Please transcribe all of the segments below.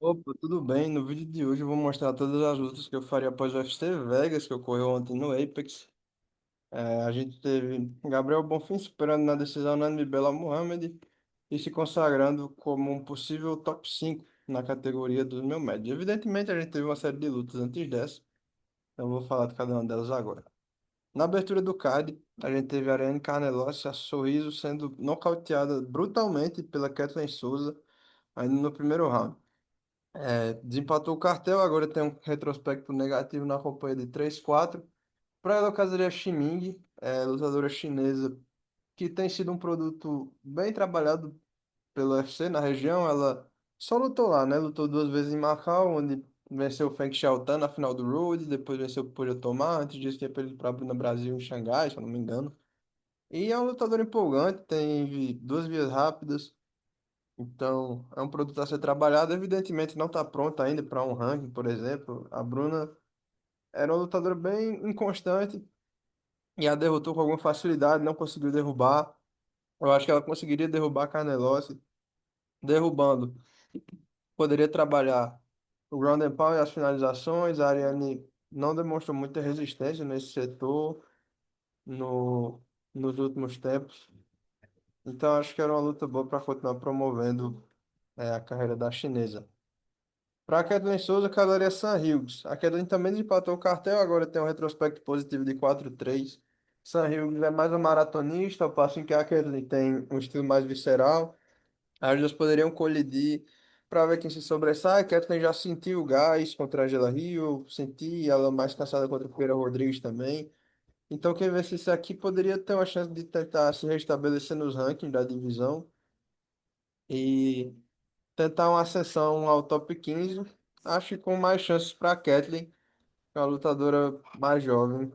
Opa, tudo bem? No vídeo de hoje eu vou mostrar todas as lutas que eu faria após o UFC Vegas, que ocorreu ontem no Apex. A gente teve Gabriel Bonfim superando na decisão unânime Belal Muhammad e se consagrando como um possível top 5 na categoria dos meio médios. Evidentemente, a gente teve uma série de lutas antes dessa, então eu vou falar de cada uma delas agora. Na abertura do card, a gente teve a Ariane Carnelossi, a Sorriso, sendo nocauteada brutalmente pela Kathleen Souza, ainda no primeiro round. Desempatou o cartel, agora tem um retrospecto negativo na companhia de 3-4. Para ela, eu casaria a Ximing, lutadora chinesa, que tem sido um produto bem trabalhado pelo UFC na região. Ela só lutou lá, né? Lutou duas vezes em Macau, onde venceu o Feng Xiaotan na final do Road, depois venceu o Pollo Tomar, antes disso tinha perdido para a Bruna Brasil em Xangai, se eu não me engano. E é um lutador empolgante, tem duas vias rápidas. Então, é um produto a ser trabalhado. Evidentemente, não está pronto ainda para um ranking, por exemplo. A Bruna era uma lutadora bem inconstante e a derrotou com alguma facilidade, não conseguiu derrubar. Eu acho que ela conseguiria derrubar a Canelossi, derrubando. Poderia trabalhar o ground and pound e as finalizações. A Ariane não demonstrou muita resistência nesse setor no, nos últimos tempos. Então, acho que era uma luta boa para continuar promovendo, a carreira da chinesa. Para a Kathleen Souza, calaria Sam Hughes. A Kathleen também empatou o cartel, agora tem um retrospecto positivo de 4-3. Sam Hughes é mais um maratonista, ao passo em que a Kathleen tem um estilo mais visceral. As duas poderiam colidir para ver quem se sobressai. A Kathleen já sentiu o gás contra a Angela Hill, senti ela mais cansada contra a Pereira Rodrigues também. Então, quem vencesse isso aqui poderia ter uma chance de tentar se restabelecer nos rankings da divisão e tentar uma ascensão ao top 15. Acho que com mais chances para a Kathleen, que é uma lutadora mais jovem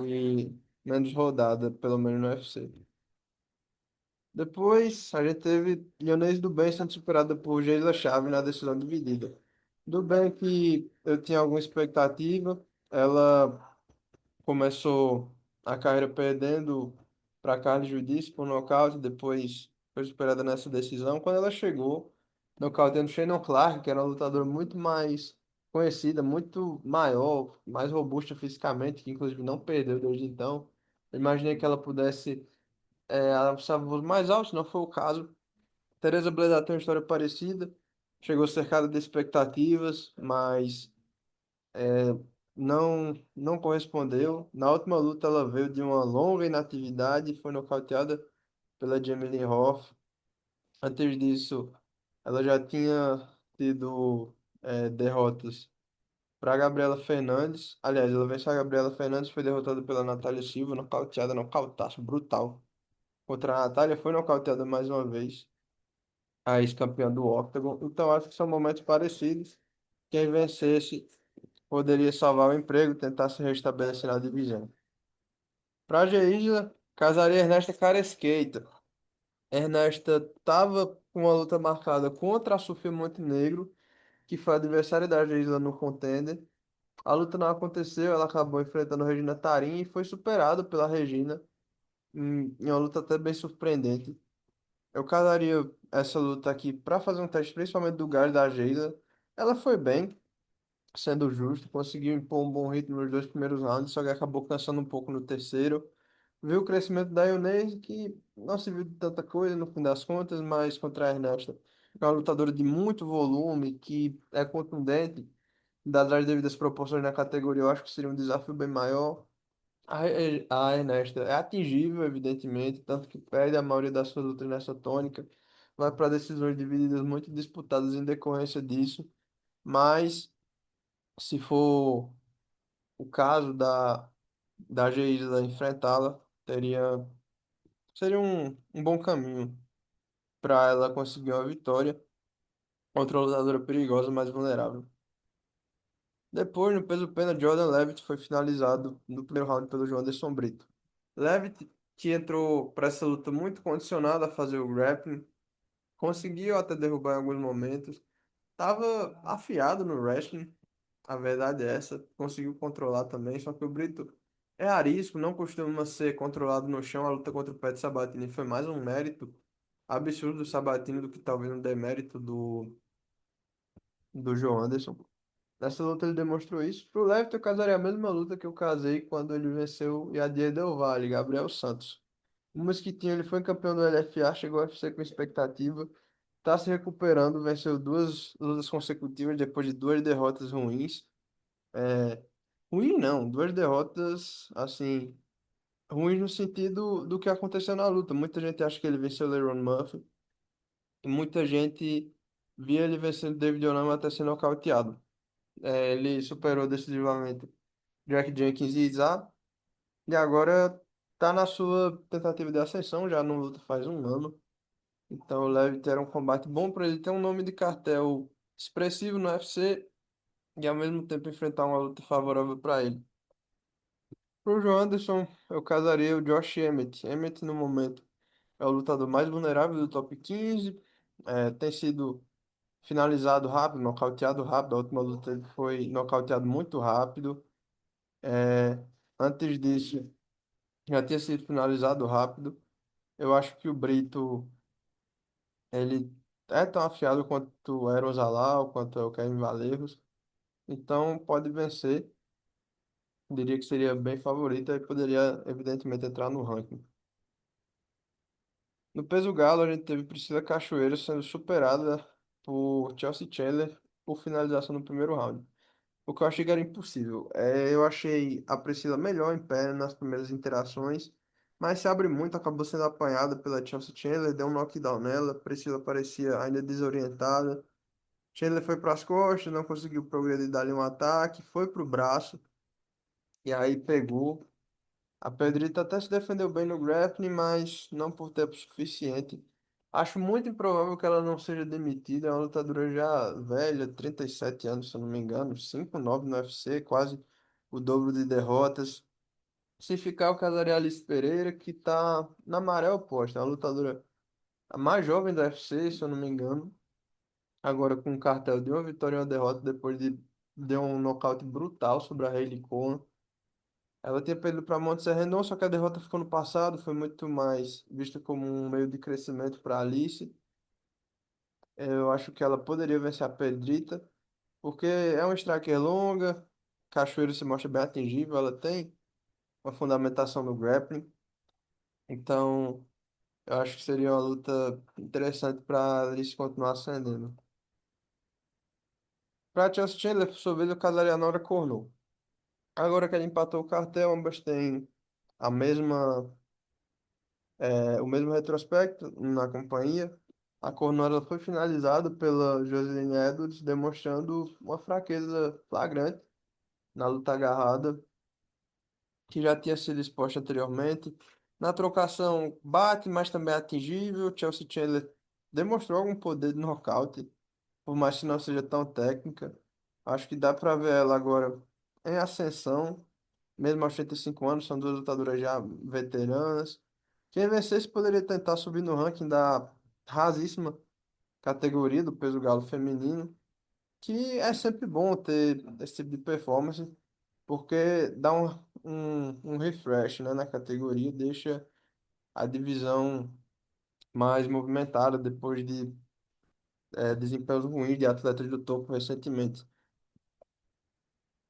e menos rodada, pelo menos no UFC. Depois, a gente teve Lyonese do Bem sendo superada por Geisla Chave na decisão dividida. Do Bem que eu tinha alguma expectativa, ela começou a carreira perdendo para Carlos Judice por nocaute, depois foi superada nessa decisão. Quando ela chegou, nocauteando Shannon Clark, que era uma lutadora muito mais conhecida, muito maior, mais robusta fisicamente, que inclusive não perdeu desde então. Eu imaginei que ela pudesse alçar voos mais altos, não foi o caso. Teresa Bleda tem uma história parecida, chegou cercada de expectativas, mas não correspondeu. Na última luta, ela veio de uma longa inatividade e foi nocauteada pela Jamie Lee Hoff. Antes disso, ela já tinha tido derrotas para Gabriela Fernandes. Aliás, ela venceu a Gabriela Fernandes, foi derrotada pela Natália Silva, nocauteada, nocautaço brutal. Contra a Natália, foi nocauteada mais uma vez, a ex-campeã do Octagon. Então, acho que são momentos parecidos. Quem vencesse poderia salvar o emprego, tentar se restabelecer na divisão. Para a Geisla, casaria Ernesta Caresqueita. Ernesta estava com uma luta marcada contra a Sofia Montenegro, que foi a adversária da Geisla no Contender. A luta não aconteceu, ela acabou enfrentando a Regina Tarim e foi superada pela Regina em uma luta até bem surpreendente. Eu casaria essa luta aqui para fazer um teste, principalmente do gás da Geisla. Ela foi bem, sendo justo, conseguiu impor um bom ritmo nos dois primeiros rounds, só que acabou cansando um pouco no terceiro. Viu o crescimento da Ionese, que não se viu de tanta coisa no fim das contas, mas contra a Ernesto, é uma lutadora de muito volume, que é contundente, dadas as devidas proporções na categoria, eu acho que seria um desafio bem maior. A Ernesto é atingível, evidentemente, tanto que perde a maioria das suas lutas nessa tônica, vai para decisões divididas muito disputadas em decorrência disso, mas se for o caso da Geisla enfrentá-la, seria um bom caminho para ela conseguir uma vitória contra uma lutadora perigosa, mais vulnerável. Depois, no peso pena, Jordan Levitt foi finalizado no primeiro round pelo João Anderson Brito. Levitt, que entrou para essa luta muito condicionado a fazer o grappling, conseguiu até derrubar em alguns momentos, estava afiado no wrestling. A verdade é essa, conseguiu controlar também, só que o Brito é arisco, não costuma ser controlado no chão. A luta contra o Pet Sabatini foi mais um mérito absurdo do Sabatini do que talvez um demérito do João Anderson. Nessa luta ele demonstrou isso. Pro Levy, eu casaria a mesma luta que eu casei quando ele venceu o Yadier Del Valle, Gabriel Santos. O Mosquitinho, ele foi campeão do LFA, chegou ao UFC com expectativa, tá se recuperando, venceu duas lutas consecutivas depois de duas derrotas ruins. É, ruim não, duas derrotas, assim, ruins no sentido do que aconteceu na luta. Muita gente acha que ele venceu o Leron Murphy, e muita gente via ele vencendo David Onama até ser nocauteado. Ele superou decisivamente Jack Jenkins e Izar, e agora tá na sua tentativa de ascensão, já não luta faz um ano. Então o Levy terá um combate bom para ele ter um nome de cartel expressivo no UFC e ao mesmo tempo enfrentar uma luta favorável para ele. Pro Joe Anderson, eu casaria o Josh Emmett. Emmett, no momento, é o lutador mais vulnerável do top 15. Tem sido finalizado rápido, nocauteado rápido. A última luta ele foi nocauteado muito rápido. É, Antes disso, já tinha sido finalizado rápido. Eu acho que o Brito, ele é tão afiado quanto era o Zalal, quanto é o Kevin Valeiros. Então, pode vencer. Diria que seria bem favorito e poderia, evidentemente, entrar no ranking. No peso galo, a gente teve Priscila Cachoeira sendo superada por Chelsea Chandler por finalização no primeiro round. O que eu achei que era impossível. Eu achei a Priscila melhor em pé nas primeiras interações, mas se abre muito, acabou sendo apanhada pela Chelsea Chandler, deu um knockdown nela. Priscila parecia ainda desorientada. Chandler foi para as costas, não conseguiu progredir dali um ataque, foi para o braço e aí pegou. A Pedrita até se defendeu bem no grappling, mas não por tempo suficiente. Acho muito improvável que ela não seja demitida. É uma lutadora já velha, 37 anos, se eu não me engano, 5-9 no UFC, quase o dobro de derrotas. Se ficar, eu casaria a Alice Pereira, que está na maré oposta. É uma lutadora a mais jovem do UFC, se eu não me engano. Agora com um cartel de uma vitória e uma derrota, depois de um nocaute brutal sobre a Hayley Cohen. Ela tinha perdido para Montserrat Renault, só que a derrota ficou no passado, foi muito mais vista como um meio de crescimento para Alice. Eu acho que ela poderia vencer a Pedrita, porque é uma striker longa, Cachoeiro se mostra bem atingível, ela tem uma fundamentação no grappling, então eu acho que seria uma luta interessante para Alice continuar ascendendo. Para Chelsea Chandler, por sua vez, eu casaria a Nora Cornou. Agora que ela empatou o cartel, ambas têm a mesma o mesmo retrospecto na companhia. A Cornora foi finalizada pela Joseline Edwards, demonstrando uma fraqueza flagrante na luta agarrada, que já tinha sido exposta anteriormente. Na trocação, bate, mas também é atingível. Chelsea Chandler demonstrou algum poder de nocaute, por mais que não seja tão técnica. Acho que dá para ver ela agora em ascensão, mesmo aos 35 anos, são duas lutadoras já veteranas. Quem vencesse poderia tentar subir no ranking da rasíssima categoria do peso galo feminino, que é sempre bom ter esse tipo de performance, porque dá um refresh, né, na categoria, deixa a divisão mais movimentada depois de desempenhos ruins de atletas do topo recentemente.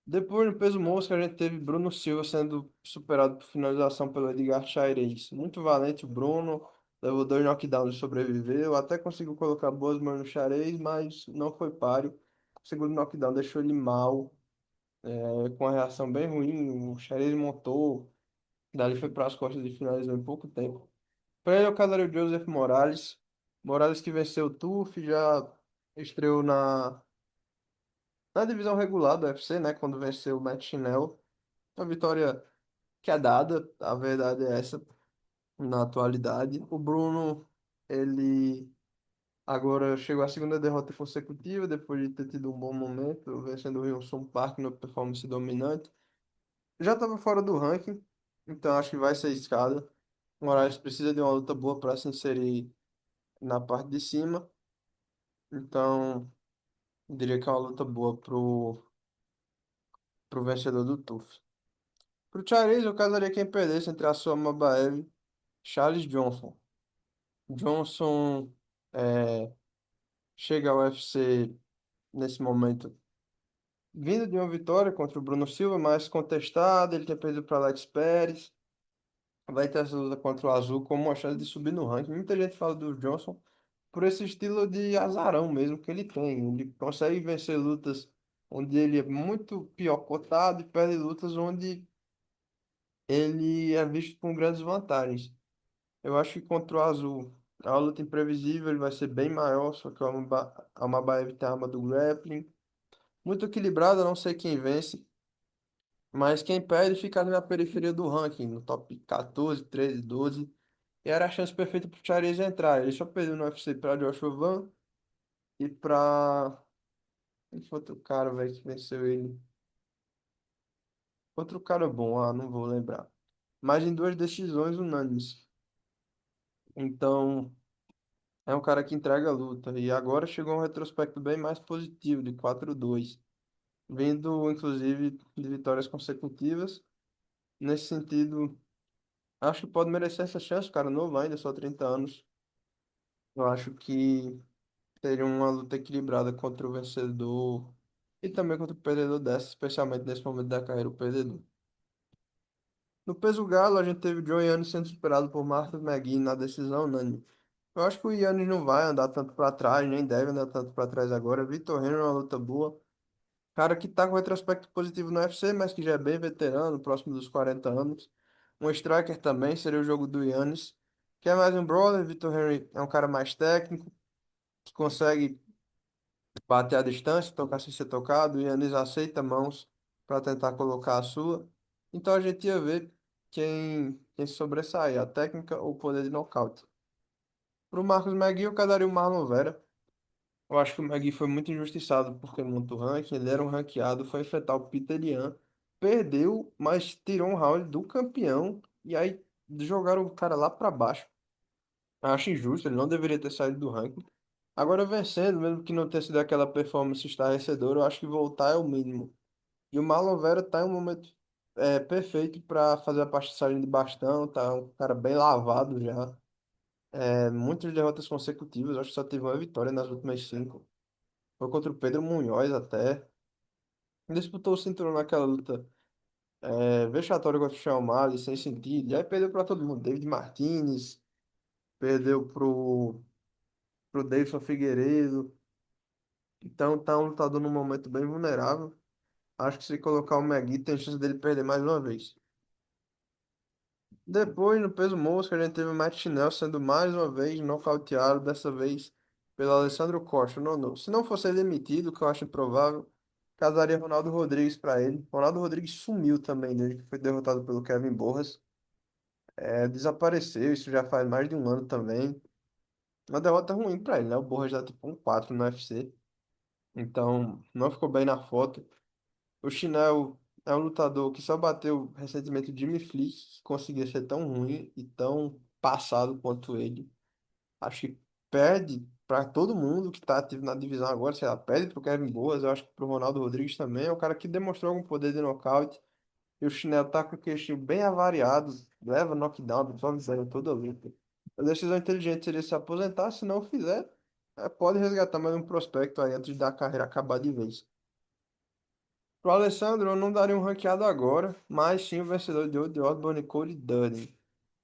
Depois, no peso mosca, a gente teve Bruno Silva sendo superado por finalização pelo Edgar Chairez. Muito valente o Bruno, levou dois knockdowns e sobreviveu. Até conseguiu colocar boas mãos no Chairez, mas não foi páreo. O segundo knockdown deixou ele mal, com uma reação bem ruim. O Chairez montou, dali foi para as costas e finalizou em pouco tempo. Para ele, eu casaria o Joseph Morales. Morales que venceu o TUF, já estreou na divisão regular do UFC, né? Quando venceu o Matt Schnell. Uma vitória que é dada, a verdade é essa, na atualidade. O Bruno, ele agora chegou à segunda derrota consecutiva, depois de ter tido um bom momento, vencendo o Wilson Park no performance dominante. Já estava fora do ranking, então acho que vai ser escada. O Moraes precisa de uma luta boa para se inserir na parte de cima, então diria que é uma luta boa pro vencedor do TUF. Pro Charles, eu casaria quem perdesse entre a Soma Mabaev e Charles Johnson. Johnson é, chega ao UFC nesse momento. Vindo de uma vitória contra o Bruno Silva, mais contestada, ele tinha perdido para Alex Pérez. Vai ter essa luta contra o Azul como uma chance de subir no ranking. Muita gente fala do Johnson por esse estilo de azarão mesmo que ele tem. Ele consegue vencer lutas onde ele é muito pior cotado e perde lutas onde ele é visto com grandes vantagens. Eu acho que contra o Azul, a luta imprevisível ele vai ser bem maior, só que a Almabaev tem a arma do grappling. Muito equilibrada, não sei quem vence, mas quem perde fica ali na periferia do ranking, no top 14, 13, 12. E era a chance perfeita pro Charles entrar. Ele só perdeu no UFC pra Joshua Van e pra. Quem foi outro cara, velho, que venceu ele? Outro cara bom, não vou lembrar. Mas em duas decisões unânimes. Então, é um cara que entrega a luta. E agora chegou um retrospecto bem mais positivo, de 4-2, vindo inclusive de vitórias consecutivas. Nesse sentido, acho que pode merecer essa chance, cara novo ainda, só 30 anos. Eu acho que teria uma luta equilibrada contra o vencedor e também contra o perdedor dessa, especialmente nesse momento da carreira, o perdedor. No peso galo, a gente teve o John Yannis sendo superado por Martha McGee na decisão unânime. Eu acho que o Yannis não vai andar tanto para trás, nem deve andar tanto para trás agora. Vitor Henry é uma luta boa. Cara que tá com retrospecto positivo no UFC, mas que já é bem veterano, próximo dos 40 anos. Um striker também seria o jogo do Yannis, que é mais um brawler. Vitor Henry é um cara mais técnico, que consegue bater a distância, tocar sem ser tocado. O Yannis aceita mãos para tentar colocar a sua. Então a gente ia ver quem sobressai, a técnica ou o poder de nocaute. Para o Marcos Magui, eu cadaria o Marlon Vera. Eu acho que o Magui foi muito injustiçado porque montou o ranking, ele era um ranqueado, foi enfrentar o Peter Yan, perdeu, mas tirou um round do campeão e aí jogaram o cara lá para baixo. Eu acho injusto, ele não deveria ter saído do ranking. Agora vencendo, mesmo que não tenha sido aquela performance estarrecedora, eu acho que voltar é o mínimo. E o Marlon Vera tá em um momento perfeito para fazer a passagem de bastão, tá um cara bem lavado já. Muitas derrotas consecutivas, acho que só teve uma vitória nas últimas cinco. Foi contra o Pedro Munhoz até. Disputou o cinturão naquela luta vexatória contra o Sean O'Malley, sem sentido. E aí perdeu para todo mundo. David Martinez, perdeu pro Davidson Figueiredo. Então tá um lutador num momento bem vulnerável. Acho que se colocar o Magui, tem chance dele perder mais uma vez. Depois, no peso mosca, a gente teve o Matt Schnell sendo mais uma vez nocauteado, dessa vez pelo Alessandro Costa. Não, não. Se não fosse demitido, que eu acho improvável, casaria Ronaldo Rodrigues para ele. Ronaldo Rodrigues sumiu também desde que foi derrotado pelo Kevin Borras. Desapareceu, isso já faz mais de um ano também. Uma derrota ruim para ele, né? O Borras dá tipo um 4 no UFC. Então, não ficou bem na foto. O Chinelo é um lutador que só bateu recentemente o Jimmy Flick, que conseguia ser tão ruim e tão passado quanto ele. Acho que perde para todo mundo que está ativo na divisão agora, sei lá, perde para o Kevin Boas, eu acho que para o Ronaldo Rodrigues também, é um cara que demonstrou algum poder de nocaute. E o Chinelo tá com o queixinho bem avariado, leva knockdown, absorve zero toda luta. A decisão inteligente seria se aposentar, se não fizer, pode resgatar mais um prospecto aí antes da carreira acabar de vez. Pro Alessandro, eu não daria um ranqueado agora, mas sim o vencedor de hoje, Osborne e Cody Durden.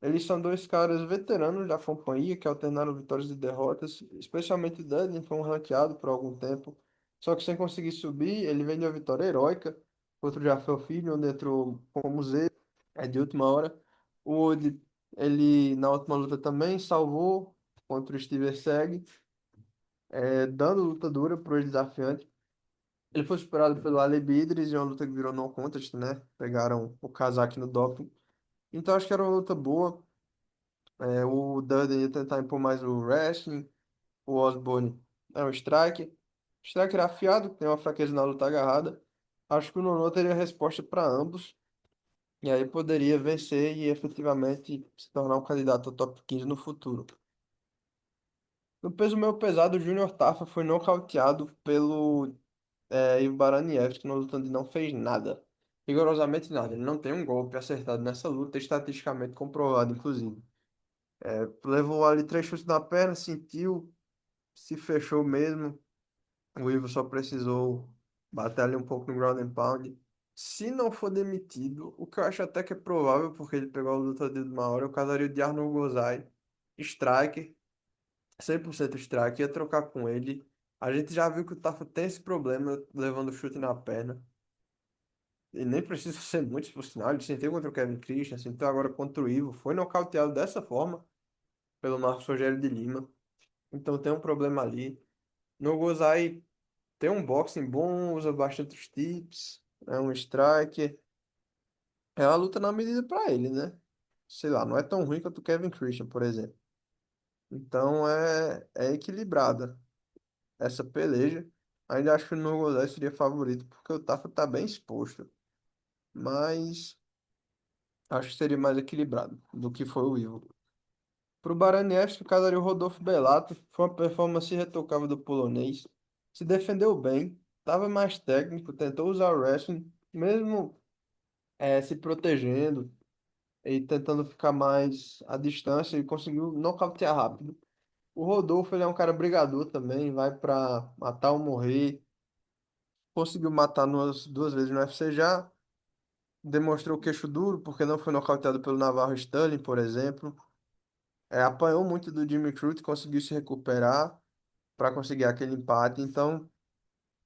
Eles são dois caras veteranos da companhia que alternaram vitórias e derrotas, especialmente Durden foi um ranqueado por algum tempo, só que sem conseguir subir, ele vem de uma vitória heróica contra o Jafel Filho, onde entrou como Z, de última hora. O Wood, ele na última luta também salvou contra o Steve Seg, dando luta dura para os desafiantes. Ele foi superado pelo Ale Bidris em uma luta que virou no contest, né? Pegaram o casaque no doping. Então acho que era uma luta boa. O Durden ia tentar impor mais o wrestling. O Osborne é um striker. Striker afiado, que tem uma fraqueza na luta agarrada. Acho que o Nono teria resposta para ambos. E aí poderia vencer e efetivamente se tornar um candidato ao top 15 no futuro. No peso meio pesado, o Júnior Tafa foi nocauteado pelo Ivo Baranievski numa luta onde não fez nada. Rigorosamente nada. Ele não tem um golpe acertado nessa luta, estatisticamente comprovado, inclusive. Levou ali três chutes na perna, sentiu, se fechou mesmo. O Ivo só precisou bater ali um pouco no ground and pound. Se não for demitido, o que eu acho até que é provável, porque ele pegou a luta de uma hora, eu casaria o de Arnold Gozai, striker, 100% strike, ia trocar com ele. A gente já viu que o Tafa tem esse problema levando chute na perna. E nem precisa ser muito, por sinal. Ele sentiu contra o Kevin Christian, sentiu agora contra o Ivo. Foi nocauteado dessa forma pelo Marcos Rogério de Lima. Então tem um problema ali. No Gozai tem um boxing bom, usa bastante os tips, é um striker. É uma luta na medida para ele, né? Sei lá, não é tão ruim quanto o Kevin Christian, por exemplo. Então é equilibrada essa peleja. Ainda acho que o Nurmagomedov seria favorito, porque o Tafa tá bem exposto. Mas acho que seria mais equilibrado do que foi o Ivo. Pro Baranievski, casaria o Rodolfo Bellato. Foi uma performance irretocável do polonês. Se defendeu bem, estava mais técnico, tentou usar o wrestling, mesmo se protegendo e tentando ficar mais à distância e conseguiu nocautear rápido. O Rodolfo, ele é um cara brigador também, vai pra matar ou morrer. Conseguiu matar duas vezes no UFC já. Demonstrou queixo duro, porque não foi nocauteado pelo Navarro Sterling, por exemplo. Apanhou muito do Jimmy Crute, conseguiu se recuperar para conseguir aquele empate. Então,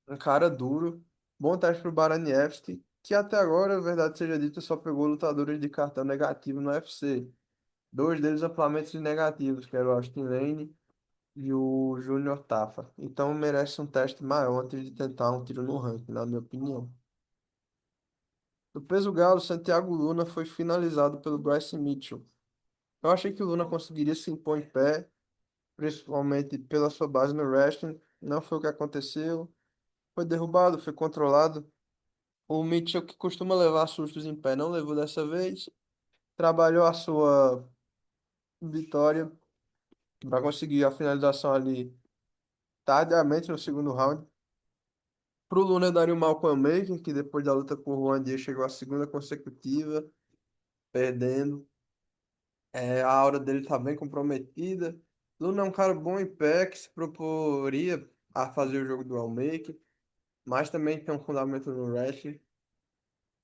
um cara duro. Bom teste para o Baranievski, que até agora, a verdade seja dita, só pegou lutadores de cartão negativo no UFC. Dois deles amplamente negativos, que era o Austin Lane e o Júnior Tafa. Então, merece um teste maior antes de tentar um tiro no ranking, na minha opinião. No peso galo, Santiago Luna foi finalizado pelo Bryce Mitchell. Eu achei que o Luna conseguiria se impor em pé, principalmente pela sua base no wrestling. Não foi o que aconteceu. Foi derrubado, foi controlado. O Mitchell, que costuma levar sustos em pé, não levou dessa vez. Trabalhou a sua vitória para conseguir a finalização ali tardiamente no segundo round. Pro Luna daria o Malcolm Maker, que depois da luta com o Juan Dias chegou à segunda consecutiva, perdendo. A aura dele tá bem comprometida. Luna é um cara bom em pé, que se proporia a fazer o jogo do Almeida, mas também tem um fundamento no wrestling,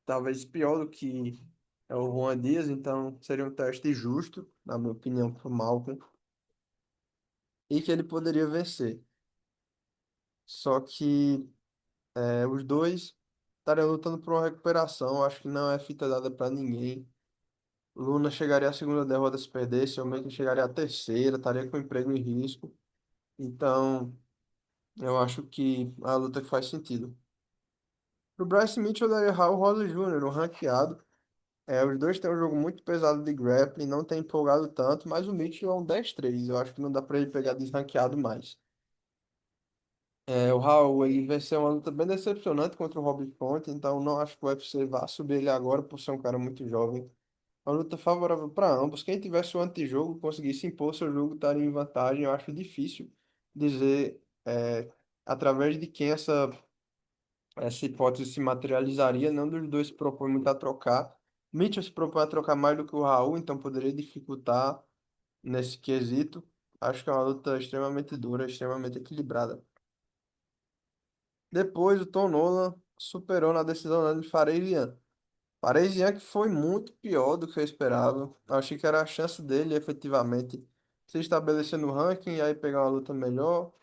talvez pior do que é o Juan Dias, então seria um teste justo, na minha opinião, para o Malcolm, e que ele poderia vencer. Só que os dois estariam lutando por uma recuperação, acho que não é fita dada para ninguém. Luna chegaria à segunda derrota se perdesse, Almeida chegaria à terceira, estaria com o emprego em risco. Então, eu acho que é a luta que faz sentido. Pro Bryce Mitchell, eu daria Raul Rosa Jr., um ranqueado. Os dois têm um jogo muito pesado de grappling, não tem empolgado tanto, mas o Mitchell é um 10-3. Eu acho que não dá pra ele pegar desranqueado mais. O Raul, ele venceu uma luta bem decepcionante contra o Robbie Font, então não acho que o UFC vá subir ele agora por ser um cara muito jovem. Uma luta favorável para ambos. Quem tivesse o antijogo, conseguisse impor seu jogo, estaria em vantagem. Eu acho difícil dizer através de quem essa hipótese se materializaria. Nenhum dos dois se propõe muito a trocar. Mitchell se propõe a trocar mais do que o Raul, então poderia dificultar nesse quesito. Acho que é uma luta extremamente dura, extremamente equilibrada. Depois, o Tom Nolan superou na decisão de Faresian. Faresian que foi muito pior do que eu esperava. Achei que era a chance dele efetivamente se estabelecer no ranking e aí pegar uma luta melhor.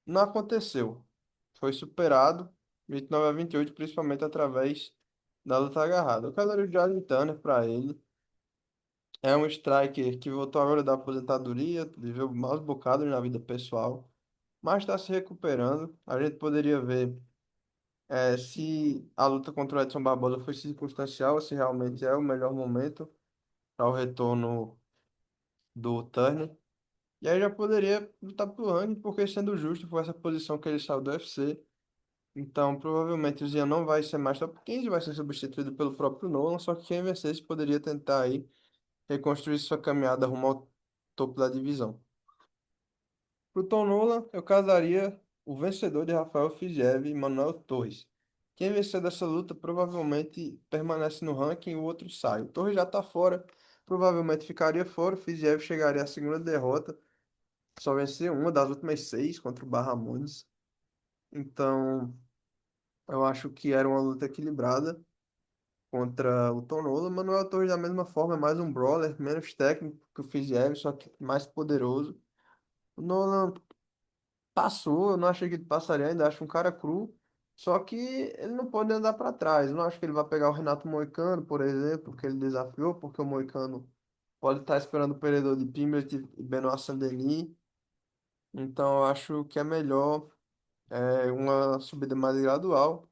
Não aconteceu. Foi superado 29-28, principalmente através da luta agarrada. Eu quero o Jalen Turner para ele. É um striker que voltou agora da aposentadoria, viveu maus bocados na vida pessoal, mas está se recuperando. A gente poderia ver se a luta contra o Edson Barbosa foi circunstancial, se realmente é o melhor momento para o retorno do Turner. E aí já poderia lutar pro ranking, porque sendo justo, foi essa posição que ele saiu do UFC. Então, provavelmente o Zian não vai ser mais top 15, vai ser substituído pelo próprio Nolan, só que quem vencesse poderia tentar aí reconstruir sua caminhada rumo ao topo da divisão. Pro Tom Nolan, eu casaria o vencedor de Rafael Fiziev e Manuel Torres. Quem vencer dessa luta provavelmente permanece no ranking e o outro sai. O Torres já está fora, provavelmente ficaria fora. O Fiziev chegaria à segunda derrota, só venceu uma das últimas seis contra o Barramunes. Então, eu acho que era uma luta equilibrada contra o Tonola. Manuel Torres, da mesma forma, é mais um brawler, menos técnico que o Fiziev, só que mais poderoso. O Nolan passou, eu não achei que ele passaria ainda, acho um cara cru. Só que ele não pode andar para trás. Eu não acho que ele vai pegar o Renato Moicano, por exemplo, que ele desafiou, porque o Moicano pode estar esperando o perdedor de Pimblet e Benoit Saint-Denis. Então, eu acho que é melhor uma subida mais gradual.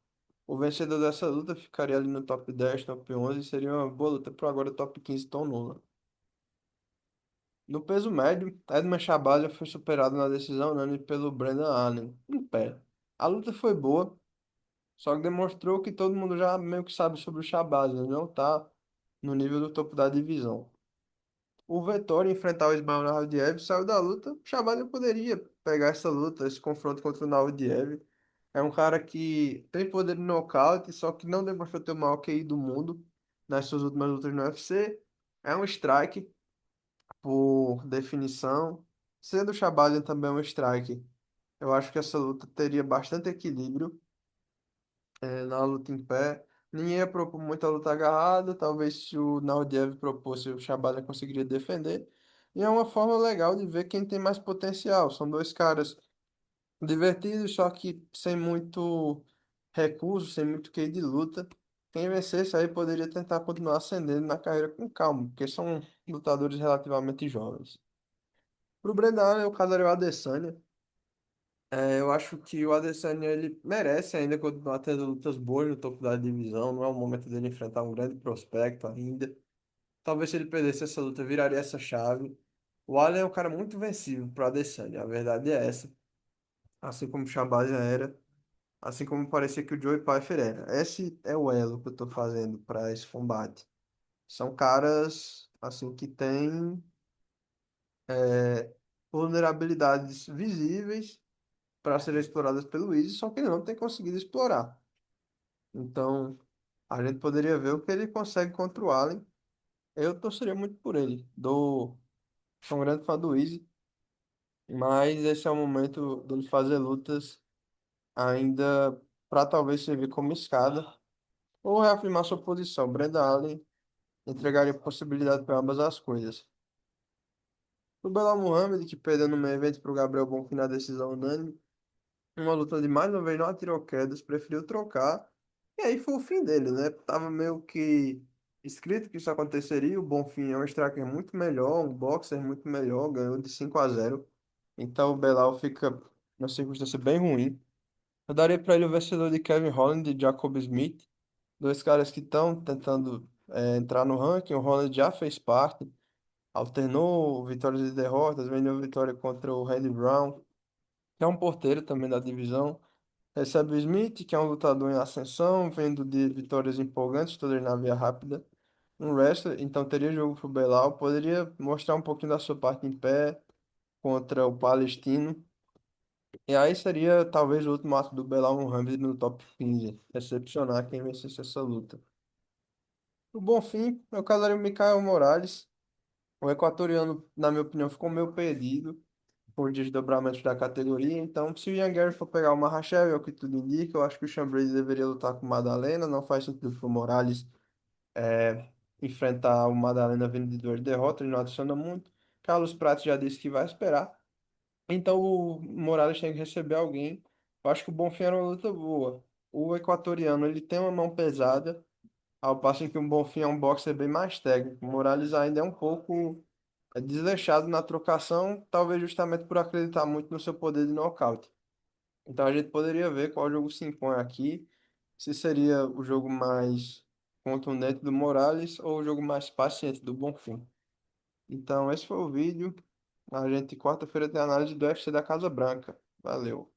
O vencedor dessa luta ficaria ali no top 10, top 11, e seria uma boa luta para agora top 15 Tom Lula. No peso médio, Edman Shabalha foi superado na decisão unânime pelo Brandon Allen, em pé. A luta foi boa, só que demonstrou que todo mundo já meio que sabe sobre o Shabalha, ele não tá no nível do topo da divisão. O Vettori enfrentar o Ismael Naudiev saiu da luta. O Shabalha poderia pegar essa luta, esse confronto contra o Naudiev. É um cara que tem poder de nocaute, só que não demonstrou ter o maior QI do mundo nas suas últimas lutas no UFC. É um strike por definição. Sendo o Shabalya também um strike, eu acho que essa luta teria bastante equilíbrio na luta em pé. Ninguém ia propor muita luta agarrada. Talvez se o Naudiev propôs, o Shabalya conseguiria defender. E é uma forma legal de ver quem tem mais potencial. São dois caras divertidos, só que sem muito recurso, sem muito QI de luta. Quem vencesse aí poderia tentar continuar ascendendo na carreira com calma, porque são lutadores relativamente jovens. Pro Brendan, eu casaria o Adesanya. Eu acho que o Adesanya ele merece ainda continuar tendo lutas boas no topo da divisão. Não é o momento dele enfrentar um grande prospecto ainda. Talvez se ele perdesse essa luta, viraria essa chave. O Allen é um cara muito vencível pro Adesanya, a verdade é essa. Assim como o Shabazz já era. Assim como parecia que o Joey Pfeiffer era. Esse é o elo que eu tô fazendo para esse combate. São caras, assim, que têm vulnerabilidades visíveis para serem exploradas pelo Easy, só que ele não tem conseguido explorar. Então, a gente poderia ver o que ele consegue contra o Allen. Eu torceria muito por ele. Sou um grande fã do Easy, mas esse é o momento dele fazer lutas ainda para talvez servir como escada ou reafirmar sua posição. Brenda Allen entregaria possibilidade para ambas as coisas. O Belal Muhammad, que perdeu no meio evento para o Gabriel Bonfim na decisão unânime, uma luta de mais uma vez não atirou quedas, preferiu trocar, e aí foi o fim dele, né? Tava meio que escrito que isso aconteceria. O Bonfim é um striker muito melhor, um boxer muito melhor, ganhou de 5-0. Então o Belal fica numa circunstância bem ruim. Eu daria para ele o vencedor de Kevin Holland e Jacob Smith, dois caras que estão tentando entrar no ranking. O Holland já fez parte, alternou vitórias e derrotas, vendeu vitória contra o Randy Brown, que é um porteiro também da divisão. Recebe o Smith, que é um lutador em ascensão, vindo de vitórias empolgantes, todas na via rápida. Um wrestler, então teria jogo pro Belal, poderia mostrar um pouquinho da sua parte em pé contra o palestino. E aí seria talvez o último ato do Belal Muhammad no top 15, decepcionar quem vencesse essa luta. O Bonfim, eu casaria o Micael Morales. O equatoriano, na minha opinião, ficou meio perdido por desdobramentos da categoria. Então, se o Ian Gary for pegar o Makhachev, é o que tudo indica, eu acho que o Sean Brady deveria lutar com o Madalena. Não faz sentido para o Morales enfrentar o Madalena vindo de duas derrotas, ele não adiciona muito. Carlos Prates já disse que vai esperar. Então, o Morales tem que receber alguém. Eu acho que o Bonfim era uma luta boa. O equatoriano, ele tem uma mão pesada, ao passo em que o Bonfim é um boxer bem mais técnico. O Morales ainda é um pouco desleixado na trocação, talvez justamente por acreditar muito no seu poder de nocaute. Então a gente poderia ver qual jogo se impõe aqui, se seria o jogo mais contundente do Morales ou o jogo mais paciente do Bonfim. Então esse foi o vídeo. A gente quarta-feira tem análise do UFC da Casa Branca. Valeu.